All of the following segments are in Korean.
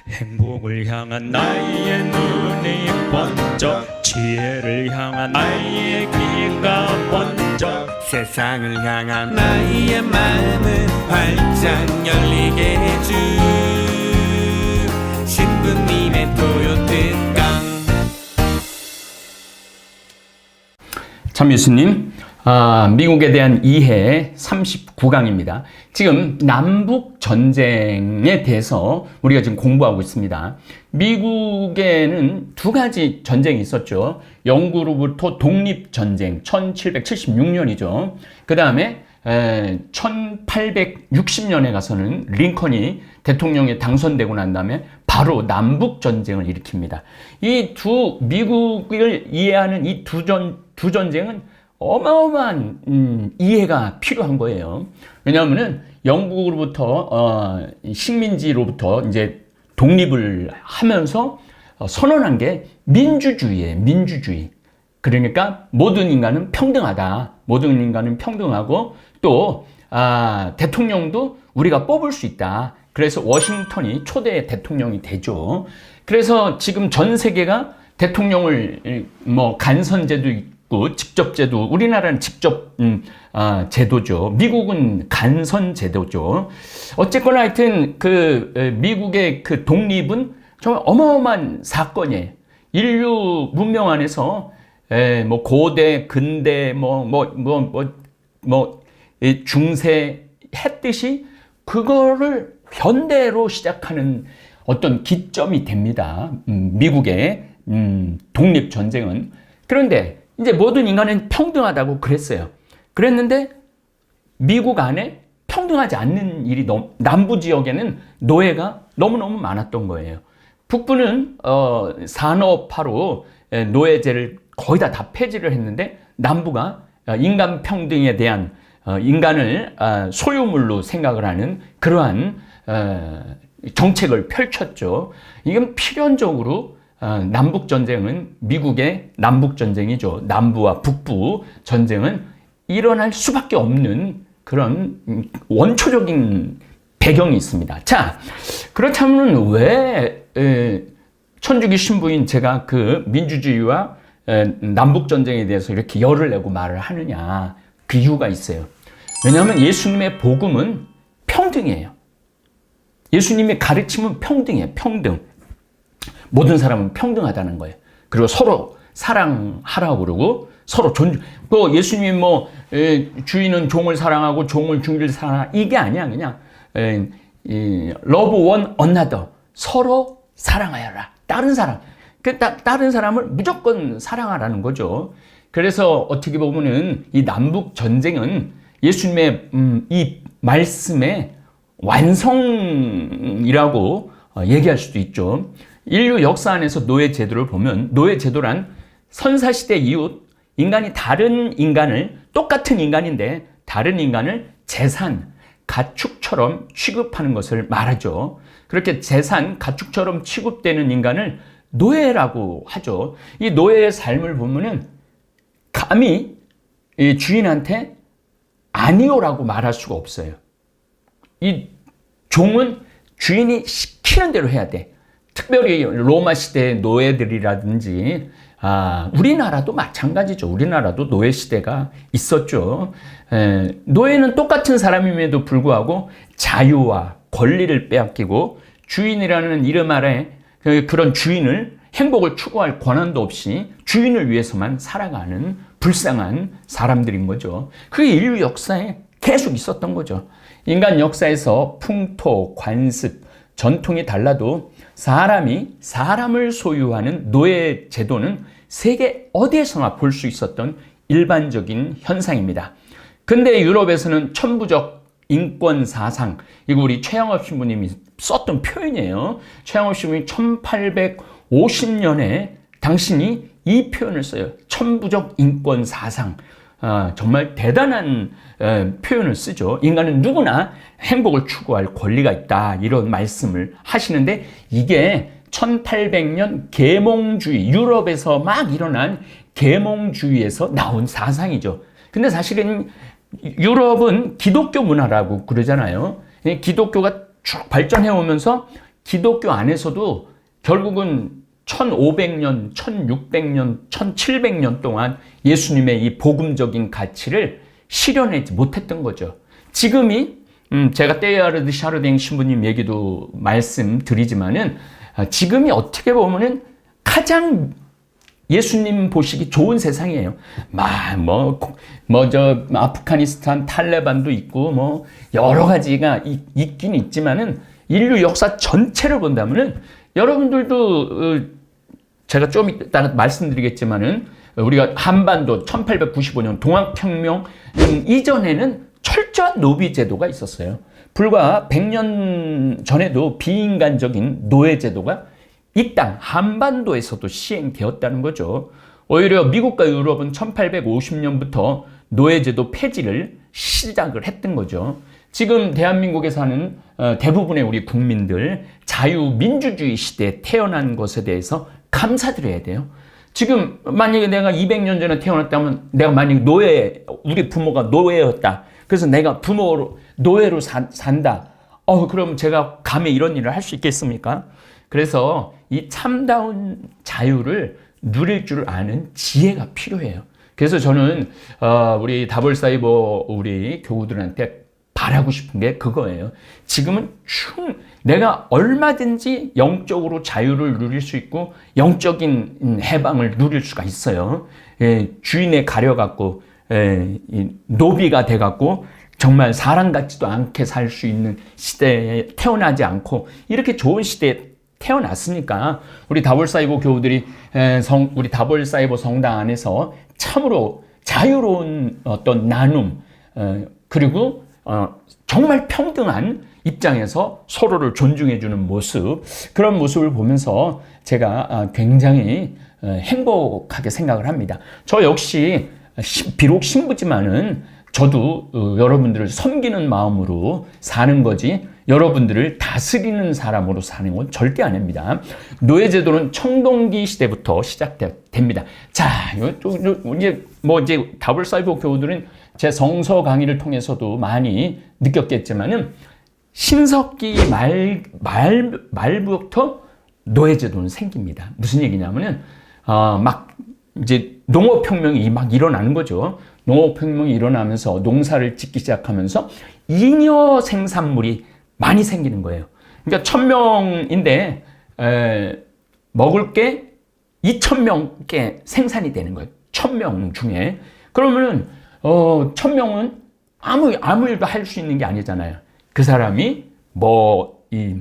행복을 향한 나의 눈이 번쩍, 지혜를 향한 나의 귀가 번쩍, 세상을 향한 나의 마음을 활짝 열리게 해준 신부님의 토요특강. 참 예수님, 미국에 대한 이해 39강입니다. 지금 남북 전쟁에 대해서 우리가 지금 공부하고 있습니다. 미국에는 두 가지 전쟁이 있었죠. 영구로부터 독립전쟁 1776년이죠. 그 다음에 1860년에 가서는 링컨이 대통령에 당선되고 난 다음에 바로 남북전쟁을 일으킵니다. 이 미국을 이해하는 이 두 전쟁은 어마어마한 이해가 필요한 거예요. 왜냐하면은 영국으로부터 식민지로부터 이제 독립을 하면서 선언한 게 민주주의예요. 민주주의. 그러니까 모든 인간은 평등하다. 모든 인간은 평등하고 또 대통령도 우리가 뽑을 수 있다. 그래서 워싱턴이 초대 대통령이 되죠. 그래서 지금 전 세계가 대통령을 간선제도 있고 직접제도, 우리나라는 직접 제도죠. 미국은 간선 제도죠. 어쨌거나 하여튼 미국의 그 독립은 정말 어마어마한 사건이에요. 인류 문명 안에서 고대, 근대, 중세 했듯이 그거를 현대로 시작하는 어떤 기점이 됩니다. 미국의 독립 전쟁은. 그런데 이제 모든 인간은 평등하다고 그랬어요. 그랬는데 미국 안에 평등하지 않는 일이 남부 지역에는 노예가 너무너무 많았던 거예요. 북부는 산업화로 노예제를 거의 다 폐지를 했는데 남부가 인간 평등에 대한 인간을 소유물로 생각을 하는 그러한 정책을 펼쳤죠. 이건 필연적으로 남북전쟁은 미국의 남북전쟁이죠. 남부와 북부 전쟁은 일어날 수밖에 없는 그런 원초적인 배경이 있습니다. 자, 그렇다면 왜 천주교 신부인 제가 그 민주주의와 남북전쟁에 대해서 이렇게 열을 내고 말을 하느냐. 그 이유가 있어요. 왜냐하면 예수님의 복음은 평등이에요. 예수님의 가르침은 평등이에요. 평등. 모든 사람은 평등하다는 거예요. 그리고 서로 사랑하라고 그러고 서로 또 예수님이 주인은 종을 사랑하고 종을 주인을 사랑하라 이게 아니야. 그냥 love one another, 서로 사랑하여라. 다른 사람, 다른 사람을 무조건 사랑하라는 거죠. 그래서 어떻게 보면은 이 남북 전쟁은 예수님의 이 말씀의 완성이라고 얘기할 수도 있죠. 인류 역사 안에서 노예 제도를 보면 노예 제도란 선사시대 이후 인간이 다른 인간을, 똑같은 인간인데 다른 인간을 재산, 가축처럼 취급하는 것을 말하죠. 그렇게 재산, 가축처럼 취급되는 인간을 노예라고 하죠. 이 노예의 삶을 보면은 감히 이 주인한테 아니오라고 말할 수가 없어요. 이 종은 주인이 시키는 대로 해야 돼. 특별히 로마 시대의 노예들이라든지 우리나라도 마찬가지죠. 우리나라도 노예 시대가 있었죠. 노예는 똑같은 사람임에도 불구하고 자유와 권리를 빼앗기고 주인이라는 이름 아래 그런 주인을 행복을 추구할 권한도 없이 주인을 위해서만 살아가는 불쌍한 사람들인 거죠. 그게 인류 역사에 계속 있었던 거죠. 인간 역사에서 풍토, 관습, 전통이 달라도 사람이 사람을 소유하는 노예 제도는 세계 어디에서나 볼 수 있었던 일반적인 현상입니다. 근데 유럽에서는 천부적 인권 사상, 이거 우리 최영업 신부님이 썼던 표현이에요. 최영업 신부님이 1850년에 당신이 이 표현을 써요. 천부적 인권 사상. 정말 대단한 표현을 쓰죠. 인간은 누구나 행복을 추구할 권리가 있다. 이런 말씀을 하시는데 이게 1800년 계몽주의, 유럽에서 막 일어난 계몽주의에서 나온 사상이죠. 근데 사실은 유럽은 기독교 문화라고 그러잖아요. 기독교가 쭉 발전해 오면서 기독교 안에서도 결국은 1500년, 1600년, 1700년 동안 예수님의 이 복음적인 가치를 실현하지 못했던 거죠. 지금이 제가 때야르드 샤르댕 신부님 얘기도 말씀드리지만은 지금이 어떻게 보면은 가장 예수님 보시기 좋은 세상이에요. 저 아프가니스탄 탈레반도 있고 뭐 여러 가지가 있긴 있지만은 인류 역사 전체를 본다면은 여러분들도 제가 좀 이따 말씀드리겠지만은 우리가 한반도 1895년 동학혁명 이전에는 철저한 노비 제도가 있었어요. 불과 100년 전에도 비인간적인 노예 제도가 이 땅 한반도에서도 시행되었다는 거죠. 오히려 미국과 유럽은 1850년부터 노예제도 폐지를 시작을 했던 거죠. 지금 대한민국에 사는 대부분의 우리 국민들 자유민주주의 시대에 태어난 것에 대해서 감사드려야 돼요. 지금 만약에 내가 200년 전에 태어났다면 내가 만약에 우리 부모가 노예였다. 그래서 내가 부모로 노예로 산다. 그럼 제가 감히 이런 일을 할 수 있겠습니까? 그래서 이 참다운 자유를 누릴 줄 아는 지혜가 필요해요. 그래서 저는 우리 다볼사이버 우리 교우들한테 바라고 싶은 게 그거예요. 지금은 내가 얼마든지 영적으로 자유를 누릴 수 있고 영적인 해방을 누릴 수가 있어요. 주인에 가려갖고 노비가 돼갖고 정말 사람 같지도 않게 살 수 있는 시대에 태어나지 않고 이렇게 좋은 시대에 태어났으니까 우리 다볼사이버 교우들이 우리 다볼사이버 성당 안에서 참으로 자유로운 어떤 나눔 그리고 정말 평등한 입장에서 서로를 존중해주는 모습, 그런 모습을 보면서 제가 굉장히 행복하게 생각을 합니다. 저 역시 비록 신부지만은 저도 여러분들을 섬기는 마음으로 사는 거지 여러분들을 다스리는 사람으로 사는 건 절대 아닙니다. 노예제도는 청동기 시대부터 시작됩니다. 자, 이제 다볼사이버 교우들은 제 성서 강의를 통해서도 많이 느꼈겠지만은 신석기 말부터 노예제도는 생깁니다. 무슨 얘기냐면은 막 이제 농업혁명이 막 일어나는 거죠. 농업혁명이 일어나면서 농사를 짓기 시작하면서 잉여 생산물이 많이 생기는 거예요. 그러니까 1000명인데 먹을 게 2000명께 생산이 되는 거예요. 1000명 중에. 그러면은 1000명은 아무 일도 할 수 있는 게 아니잖아요. 그 사람이 이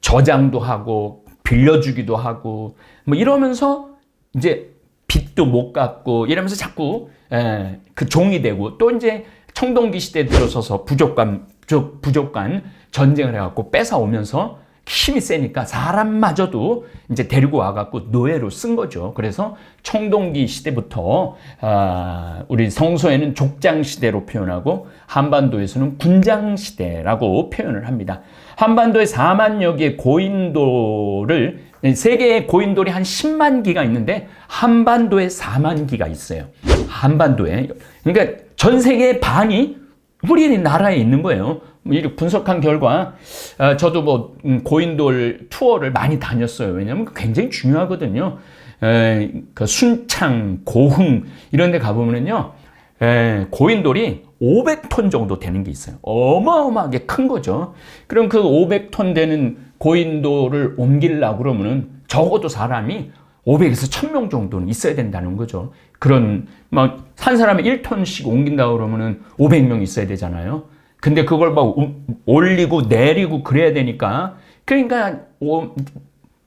저장도 하고 빌려주기도 하고 뭐 이러면서 이제 빚도 못 갚고 이러면서 자꾸 그 종이 되고 또 이제 청동기 시대에 들어서서 부족간 전쟁을 해갖고 뺏어오면서 힘이 세니까 사람마저도 이제 데리고 와갖고 노예로 쓴 거죠. 그래서 청동기 시대부터 우리 성서에는 족장 시대로 표현하고 한반도에서는 군장 시대라고 표현을 합니다. 한반도에 4만여 개의 고인돌을 세계의 고인돌이 한 10만 기가 있는데 한반도에 4만 기가 있어요. 한반도에. 그러니까 전 세계의 반이 우리나라에 있는 거예요. 이렇게 분석한 결과 저도 고인돌 투어를 많이 다녔어요. 왜냐하면 굉장히 중요하거든요. 그 순창, 고흥 이런 데 가보면요. 고인돌이 500톤 정도 되는 게 있어요. 어마어마하게 큰 거죠. 그럼 그 500톤 되는 고인돌을 옮기려고 그러면은 적어도 사람이 500에서 1000명 정도는 있어야 된다는 거죠. 그런 한 사람이 1톤씩 옮긴다 그러면은 500명 있어야 되잖아요. 근데 그걸 막 올리고 내리고 그래야 되니까 그러니까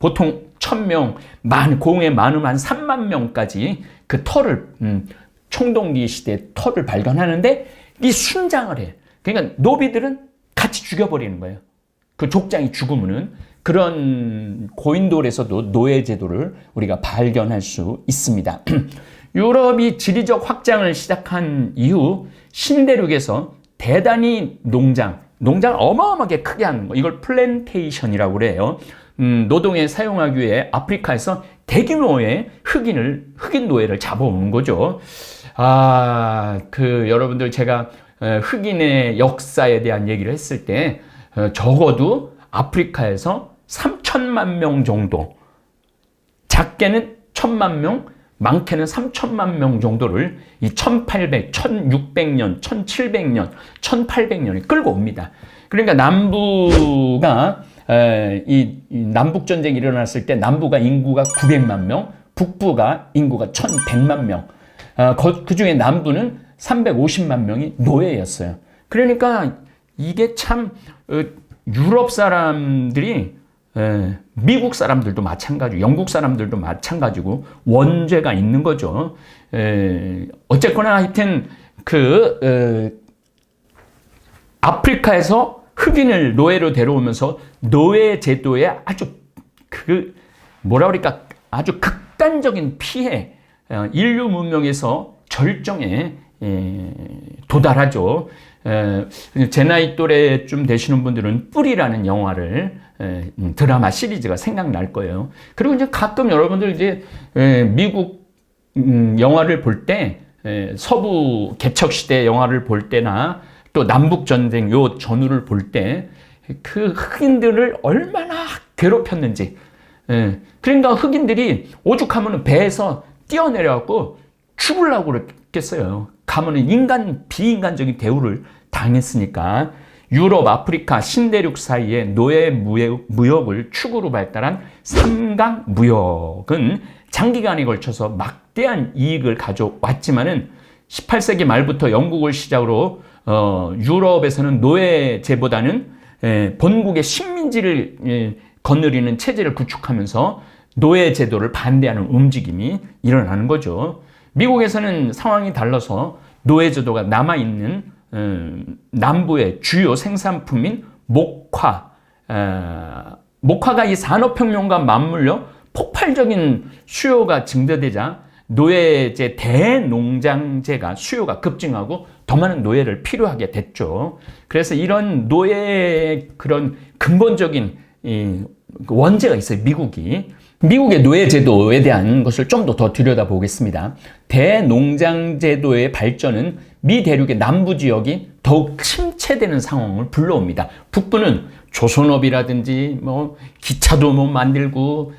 보통 1000명, 고흥에 많으면 한 3만 명까지 그 터를 청동기 시대 터를 발견하는데 이 순장을 해. 그러니까 노비들은 같이 죽여버리는 거예요. 그 족장이 죽으면은 그런 고인돌에서도 노예 제도를 우리가 발견할 수 있습니다. 유럽이 지리적 확장을 시작한 이후 신대륙에서 대단히 농장을 어마어마하게 크게 하는 거. 이걸 플랜테이션이라고 그래요. 노동에 사용하기 위해 아프리카에서 대규모의 흑인 노예를 잡아오는 거죠. 여러분들 제가 흑인의 역사에 대한 얘기를 했을 때 적어도 아프리카에서 3천만 명 정도, 작게는 1,000만 명, 많게는 3천만 명 정도를 이 1800, 1600년, 1700년, 1800년에 끌고 옵니다. 그러니까 남부가 이 남북 전쟁이 일어났을 때 남부가 인구가 900만 명, 북부가 인구가 1100만 명. 그 중에 남부는 350만 명이 노예였어요. 그러니까 이게 참 유럽 사람들이 미국 사람들도 마찬가지고 영국 사람들도 마찬가지고 원죄가 있는 거죠. 어쨌거나 하여튼 아프리카에서 흑인을 노예로 데려오면서 노예 제도에 아주 아주 극단적인 피해, 인류 문명에서 절정에 도달하죠. 제 나이 또래쯤 되시는 분들은 뿌리라는 영화를 드라마 시리즈가 생각날 거예요. 그리고 이제 가끔 여러분들 이제 미국 영화를 볼 때 서부 개척 시대 영화를 볼 때나 또 남북 전쟁 요 전후를 볼 때 그 흑인들을 얼마나 괴롭혔는지. 그러니까 흑인들이 오죽하면 배에서 뛰어내려갖고 죽으려고 그랬겠어요. 가면은 비인간적인 대우를 당했으니까. 유럽, 아프리카, 신대륙 사이에 노예 무역을 축으로 발달한 삼강 무역은 장기간에 걸쳐서 막대한 이익을 가져왔지만은 18세기 말부터 영국을 시작으로 유럽에서는 노예제보다는 본국의 식민지를 거느리는 체제를 구축하면서 노예 제도를 반대하는 움직임이 일어나는 거죠. 미국에서는 상황이 달라서 노예 제도가 남아있는 남부의 주요 생산품인 목화가 이 산업혁명과 맞물려 폭발적인 수요가 증대되자 노예제 대농장제가 수요가 급증하고 더 많은 노예를 필요하게 됐죠. 그래서 이런 노예의 그런 근본적인 원죄가 있어요. 미국의 노예제도에 대한 것을 좀 더 들여다보겠습니다. 대농장제도의 발전은 미 대륙의 남부 지역이 더욱 침체되는 상황을 불러옵니다. 북부는 조선업이라든지 기차도 만들고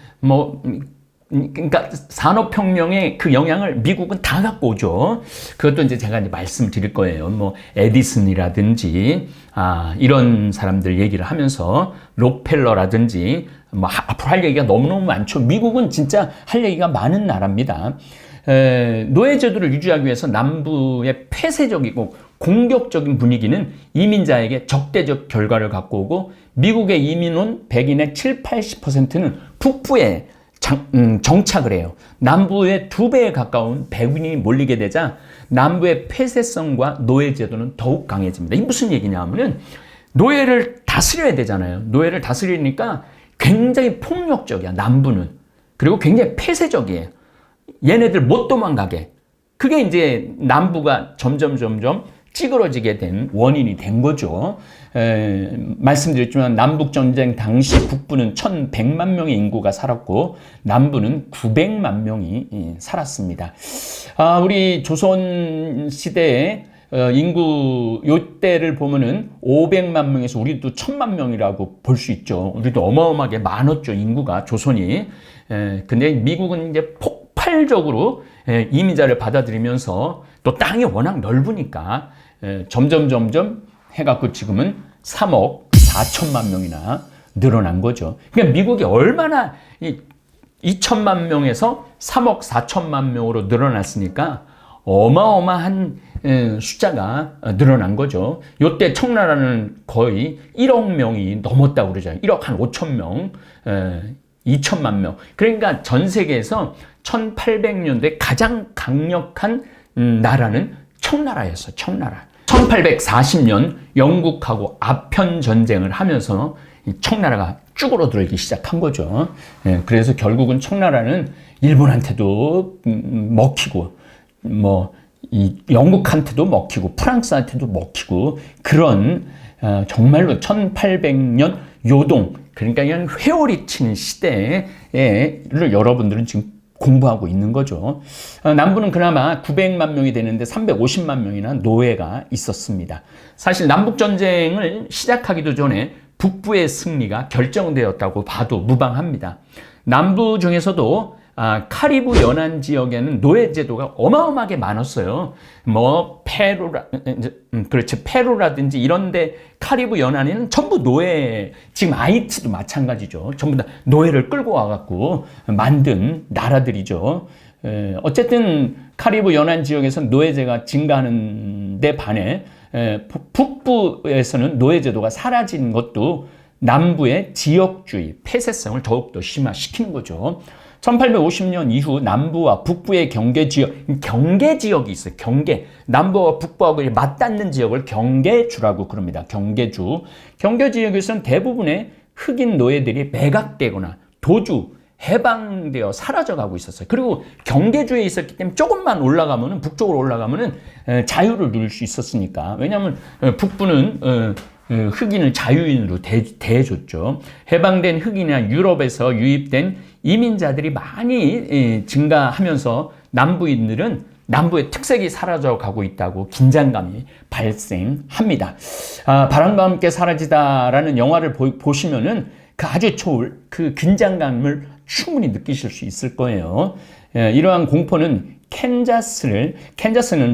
그러니까 산업혁명의 그 영향을 미국은 다 갖고 오죠. 그것도 이제 제가 말씀드릴 거예요. 에디슨이라든지 이런 사람들 얘기를 하면서 록펠러라든지 앞으로 할 얘기가 너무너무 많죠. 미국은 진짜 할 얘기가 많은 나라입니다. 노예제도를 유지하기 위해서 남부의 폐쇄적이고 공격적인 분위기는 이민자에게 적대적 결과를 갖고 오고 미국의 이민 온 백인의 70-80%는 북부에 정착을 해요. 남부의 2배에 가까운 백인이 몰리게 되자 남부의 폐쇄성과 노예제도는 더욱 강해집니다. 이게 무슨 얘기냐 하면은 노예를 다스려야 되잖아요. 노예를 다스리니까 굉장히 폭력적이야, 남부는. 그리고 굉장히 폐쇄적이에요. 얘네들 못 도망가게. 그게 이제 남부가 점점 찌그러지게 된 원인이 된 거죠. 말씀드렸지만 남북전쟁 당시 북부는 1,100만 명의 인구가 살았고 남부는 900만 명이 살았습니다. 우리 조선 시대에 인구 요때를 보면은 500만 명에서 우리도 1,000만 명이라고 볼 수 있죠. 우리도 어마어마하게 많았죠, 인구가, 조선이. 근데 미국은 이제 폭발적으로 이민자를 받아들이면서 또 땅이 워낙 넓으니까 점점 해갖고 지금은 3억 4천만 명이나 늘어난 거죠. 그러니까 미국이 얼마나 2천만 명에서 3억 4천만 명으로 늘어났으니까 어마어마한 숫자가 늘어난 거죠. 요때 청나라는 거의 1억 명이 넘었다고 그러잖아요. 1억 한 5천 명, 2천만 명. 그러니까 전 세계에서 1800년대 가장 강력한 나라는 청나라였어요. 청나라. 1840년 영국하고 아편 전쟁을 하면서 청나라가 쭈그러들기 시작한 거죠. 그래서 결국은 청나라는 일본한테도 먹히고 이 영국한테도 먹히고 프랑스한테도 먹히고 그런 정말로 1800년 요동, 그러니까 그냥 회오리 치는 시대를 여러분들은 지금 공부하고 있는 거죠. 남부는 그나마 900만 명이 되는데 350만 명이나 노예가 있었습니다. 사실 남북전쟁을 시작하기도 전에 북부의 승리가 결정되었다고 봐도 무방합니다. 남부 중에서도 카리브 연안 지역에는 노예 제도가 어마어마하게 많았어요. 뭐 페루라든지 이런데 카리브 연안에는 전부 노예, 지금 하이티도 마찬가지죠. 전부 다 노예를 끌고 와갖고 만든 나라들이죠. 어쨌든 카리브 연안 지역에서는 노예제가 증가하는 데 반해 북부에서는 노예 제도가 사라진 것도 남부의 지역주의, 폐쇄성을 더욱더 심화시키는 거죠. 1850년 이후 남부와 북부의 경계지역이 있어요. 남부와 북부하고 맞닿는 지역을 경계주라고 그럽니다. 경계지역에서는 대부분의 흑인 노예들이 매각되거나 해방되어 사라져가고 있었어요. 그리고 경계주에 있었기 때문에 조금만 올라가면은, 북쪽으로 올라가면은 자유를 누릴 수 있었으니까. 왜냐하면 북부는 흑인을 자유인으로 대해줬죠. 해방된 흑인이나 유럽에서 유입된 이민자들이 많이 증가하면서 남부인들은 남부의 특색이 사라져가고 있다고 긴장감이 발생합니다. 바람과 함께 사라지다라는 영화를 보시면은 그 아주 좋을 그 긴장감을 충분히 느끼실 수 있을 거예요. 이러한 공포는 캔자스는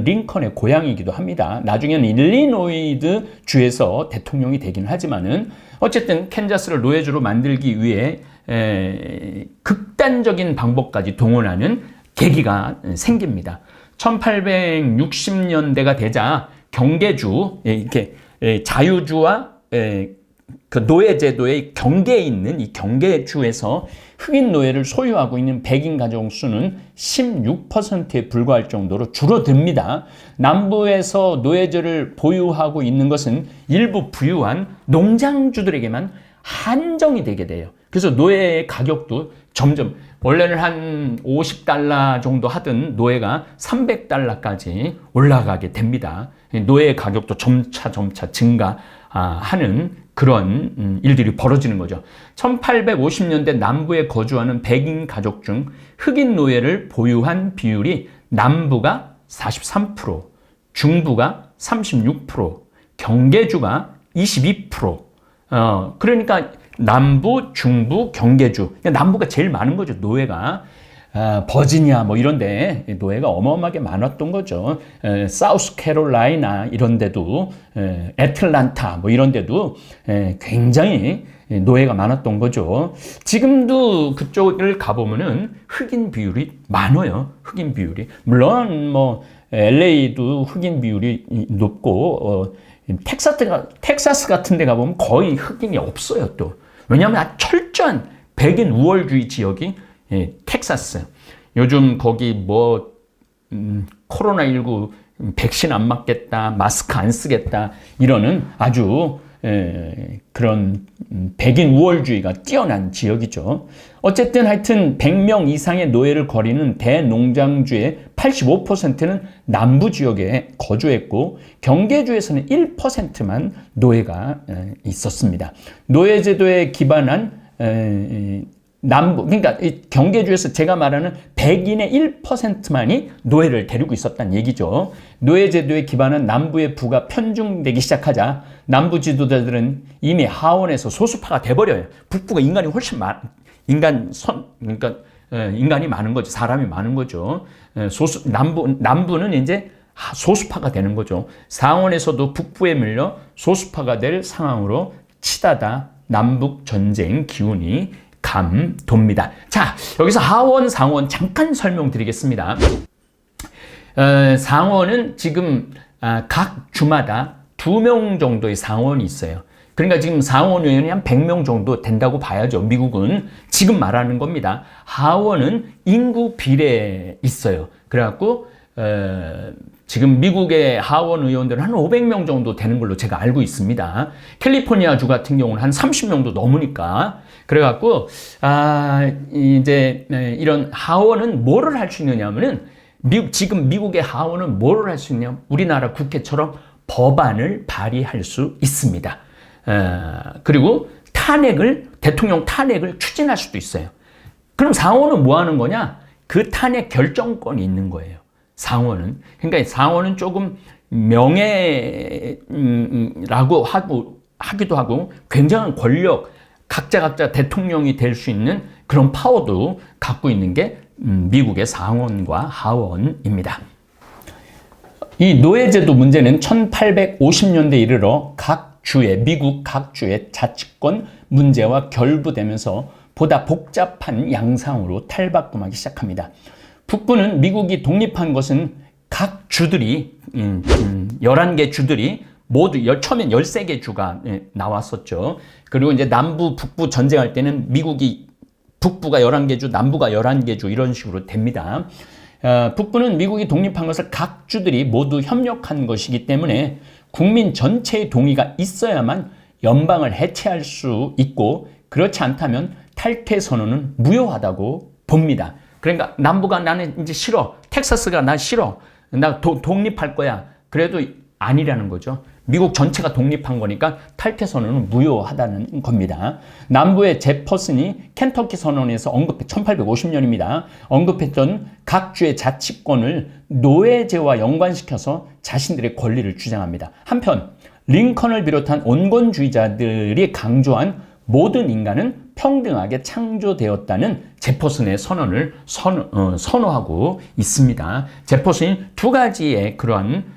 링컨의 고향이기도 합니다. 나중에는 일리노이드 주에서 대통령이 되긴 하지만은 어쨌든 캔자스를 노예주로 만들기 위해 극단적인 방법까지 동원하는 계기가 생깁니다. 1860년대가 되자 경계주, 이렇게 자유주와 그 노예제도의 경계에 있는 이 경계주에서 흑인 노예를 소유하고 있는 백인 가족 수는 16%에 불과할 정도로 줄어듭니다. 남부에서 노예제를 보유하고 있는 것은 일부 부유한 농장주들에게만 한정이 되게 돼요. 그래서 노예의 가격도 점점, 원래는 한 50달러 정도 하던 노예가 300달러까지 올라가게 됩니다. 노예의 가격도 점차 증가하는 그런 일들이 벌어지는 거죠. 1850년대 남부에 거주하는 백인 가족 중 흑인 노예를 보유한 비율이 남부가 43%, 중부가 36%, 경계주가 22%. 그러니까 남부, 중부, 경계주. 남부가 제일 많은 거죠, 노예가. 버지니아 뭐 이런데 노예가 어마어마하게 많았던 거죠. 사우스 캐롤라이나 이런데도, 애틀란타 뭐 이런데도 굉장히 노예가 많았던 거죠. 지금도 그쪽을 가보면은 흑인 비율이 많아요. 흑인 비율이. 물론 뭐 LA도 흑인 비율이 높고 텍사스 같은 데 가보면 거의 흑인이 없어요, 또. 왜냐하면 철저한 백인 우월주의 지역이 텍사스. 요즘 거기 뭐 코로나19 백신 안 맞겠다, 마스크 안 쓰겠다 이러는 아주 그런 백인 우월주의가 뛰어난 지역이죠. 어쨌든 하여튼 100명 이상의 노예를 거리는 대농장주의 85%는 남부 지역에 거주했고 경계주에서는 1%만 노예가 있었습니다. 노예제도에 기반한 남부, 그러니까 경계주에서 제가 말하는 백인의 1%만이 노예를 데리고 있었다는 얘기죠. 노예제도에 기반한 남부의 부가 편중되기 시작하자 남부 지도자들은 이미 하원에서 소수파가 돼버려요. 북부가 인간이 훨씬 그러니까 인간이 많은 거죠. 사람이 많은 거죠. 남부는 이제 소수파가 되는 거죠. 상원에서도 북부에 밀려 소수파가 될 상황으로 치닫아 남북 전쟁 기운이 감돕니다. 자, 여기서 하원, 상원 잠깐 설명드리겠습니다. 상원은 지금 각 주마다 2명 정도의 상원이 있어요. 그러니까 지금 상원 의원이 한 100명 정도 된다고 봐야죠. 미국은 지금 말하는 겁니다. 하원은 인구 비례에 있어요. 그래갖고 지금 미국의 하원 의원들은 한 500명 정도 되는 걸로 제가 알고 있습니다. 캘리포니아 주 같은 경우는 한 30명도 넘으니까. 그래갖고 이제 이런 하원은 뭐를 할 수 있느냐면은 지금 미국의 하원은 뭐를 할 수 있냐? 우리나라 국회처럼 법안을 발의할 수 있습니다. 그리고 대통령 탄핵을 추진할 수도 있어요. 그럼 상원은 뭐 하는 거냐? 그 탄핵 결정권이 있는 거예요. 상원은. 그러니까 상원은 조금 명예라고 하기도 하고 굉장한 권력, 각자 대통령이 될 수 있는 그런 파워도 갖고 있는 게 미국의 상원과 하원입니다. 이 노예제도 문제는 1850년대에 이르러 미국 각 주의 자치권 문제와 결부되면서 보다 복잡한 양상으로 탈바꿈하기 시작합니다. 북부는 미국이 독립한 것은 각 주들이 11개 주들이 모두 처음엔 13개 주가 나왔었죠. 그리고 이제 남부 북부 전쟁할 때는 미국이 북부가 11개 주, 남부가 11개 주 이런 식으로 됩니다. 북부는 미국이 독립한 것을 각 주들이 모두 협력한 것이기 때문에 국민 전체의 동의가 있어야만 연방을 해체할 수 있고 그렇지 않다면 탈퇴 선언은 무효하다고 봅니다. 그러니까 남부가 나는 이제 싫어. 텍사스가 나 싫어. 나 독립할 거야. 그래도 아니라는 거죠. 미국 전체가 독립한 거니까 탈퇴 선언은 무효하다는 겁니다. 남부의 제퍼슨이 켄터키 선언에서 1850년입니다. 언급했던 각 주의 자치권을 노예제와 연관시켜서 자신들의 권리를 주장합니다. 한편 링컨을 비롯한 온건주의자들이 강조한 모든 인간은 평등하게 창조되었다는 제퍼슨의 선언을 선호하고 있습니다. 제퍼슨이 두 가지의 그러한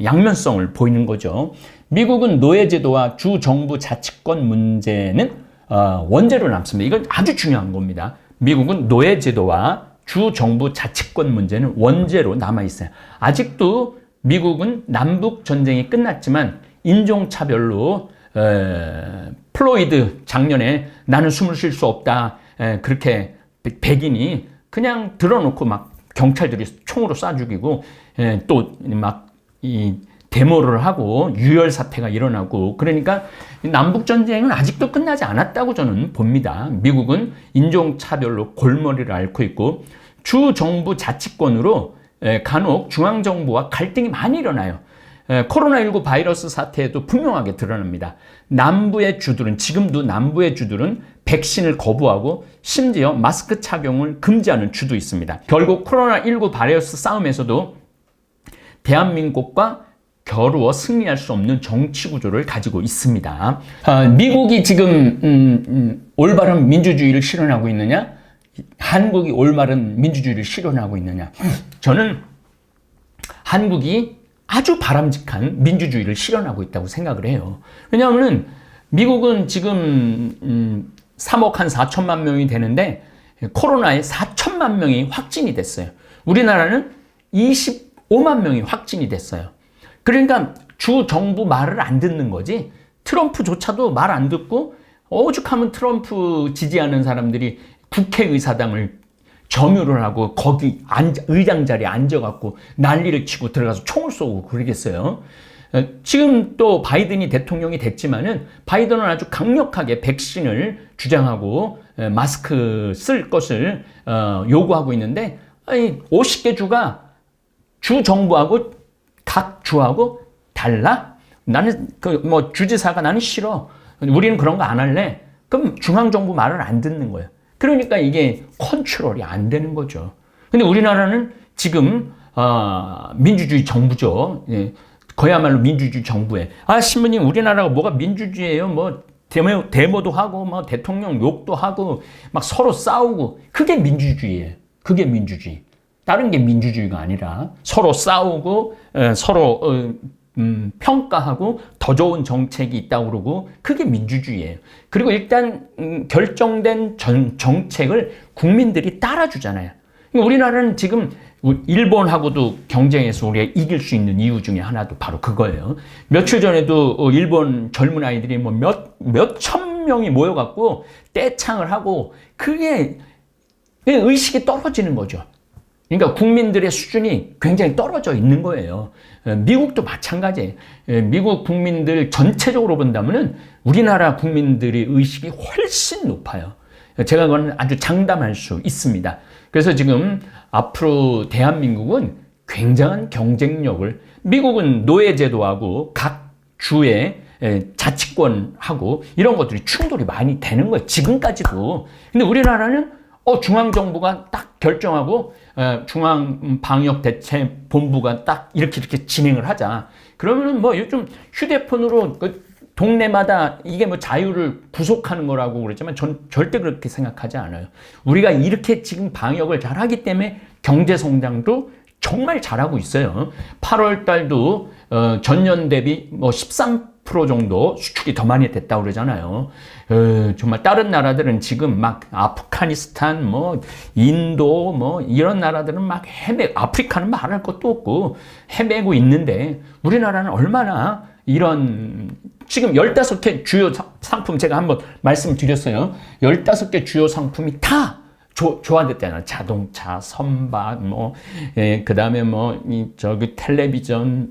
양면성을 보이는 거죠. 미국은 노예제도와 주정부 자치권 문제는 원죄로 남습니다. 이건 아주 중요한 겁니다. 미국은 노예제도와 주정부 자치권 문제는 원죄로 남아있어요. 아직도 미국은 남북 전쟁이 끝났지만 인종차별로 플로이드 작년에 나는 숨을 쉴 수 없다. 그렇게 백인이 그냥 들어놓고 막 경찰들이 총으로 쏴 죽이고 또 막 이 데모를 하고 유혈 사태가 일어나고 그러니까 남북 전쟁은 아직도 끝나지 않았다고 저는 봅니다. 미국은 인종차별로 골머리를 앓고 있고 주정부 자치권으로 간혹 중앙정부와 갈등이 많이 일어나요. 코로나19 바이러스 사태에도 분명하게 드러납니다. 남부의 주들은 지금도 남부의 주들은 백신을 거부하고 심지어 마스크 착용을 금지하는 주도 있습니다. 결국 코로나19 바이러스 싸움에서도 대한민국과 겨루어 승리할 수 없는 정치 구조를 가지고 있습니다. 미국이 지금 올바른 민주주의를 실현하고 있느냐? 한국이 올바른 민주주의를 실현하고 있느냐? 저는 한국이 아주 바람직한 민주주의를 실현하고 있다고 생각을 해요. 왜냐하면 미국은 지금 3억 한 4천만 명이 되는데 코로나에 4천만 명이 확진이 됐어요. 우리나라는 25만 명이 확진이 됐어요. 그러니까 주 정부 말을 안 듣는 거지 트럼프조차도 말 안 듣고 오죽하면 트럼프 지지하는 사람들이 국회의사당을 점유를 하고 거기 의장 자리에 앉아갖고 난리를 치고 들어가서 총을 쏘고 그러겠어요. 지금 또 바이든이 대통령이 됐지만은 바이든은 아주 강력하게 백신을 주장하고 마스크 쓸 것을 요구하고 있는데 50개 주가 주 정부하고 각 주하고 달라? 나는 주지사가 나는 싫어. 우리는 그런 거 안 할래. 그럼 중앙정부 말을 안 듣는 거예요. 그러니까 이게 컨트롤이 안 되는 거죠. 근데 우리나라는 지금 민주주의 정부죠. 예, 그야말로 민주주의 정부에 신부님 우리나라가 뭐가 민주주의예요? 뭐 데모도 하고 뭐 대통령 욕도 하고 막 서로 싸우고 그게 민주주의예요. 그게 민주주의. 다른 게 민주주의가 아니라 서로 싸우고 서로 평가하고 더 좋은 정책이 있다고 그러고 그게 민주주의예요. 그리고 일단 결정된 정책을 국민들이 따라주잖아요. 우리나라는 지금 일본하고도 경쟁해서 우리가 이길 수 있는 이유 중에 하나도 바로 그거예요. 며칠 전에도 일본 젊은 아이들이 뭐 몇천 명이 모여갖고 떼창을 하고 그게 의식이 떨어지는 거죠. 그러니까 국민들의 수준이 굉장히 떨어져 있는 거예요. 미국도 마찬가지예요. 미국 국민들 전체적으로 본다면은 우리나라 국민들의 의식이 훨씬 높아요. 제가 그건 아주 장담할 수 있습니다. 그래서 지금 앞으로 대한민국은 굉장한 경쟁력을 미국은 노예제도하고 각 주의 자치권하고 이런 것들이 충돌이 많이 되는 거예요. 지금까지도. 근데 우리나라는 중앙정부가 딱 결정하고 중앙방역대책본부가 딱 이렇게 진행을 하자. 그러면은 뭐 요즘 휴대폰으로 그 동네마다 이게 뭐 자유를 구속하는 거라고 그랬지만 전 절대 그렇게 생각하지 않아요. 우리가 이렇게 지금 방역을 잘하기 때문에 경제 성장도 정말 잘하고 있어요. 8월 달도 전년 대비 뭐 13% 정도 수출이 더 많이 됐다고 그러잖아요. 정말 다른 나라들은 지금 막 아프가니스탄, 뭐 인도, 뭐 이런 나라들은 막 아프리카는 말할 것도 없고 헤매고 있는데 우리나라는 얼마나 이런 지금 15개 주요 상품 제가 한번 말씀드렸어요. 15개 주요 상품이 다 조화됐잖아요. 자동차, 선박, 그 다음에 저기 텔레비전,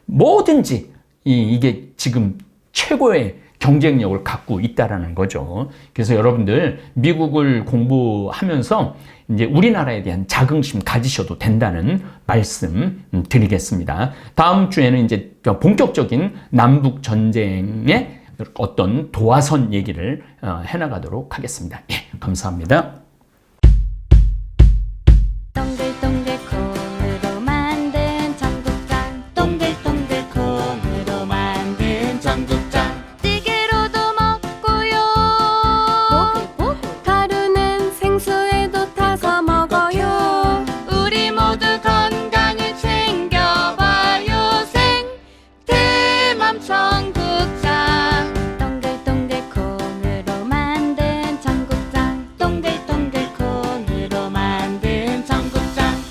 뭐든지 이게 지금 최고의 경쟁력을 갖고 있다라는 거죠. 그래서 여러분들 미국을 공부하면서 이제 우리나라에 대한 자긍심 가지셔도 된다는 말씀 드리겠습니다. 다음 주에는 이제 본격적인 남북 전쟁의 어떤 도화선 얘기를 해나가도록 하겠습니다. 예, 감사합니다.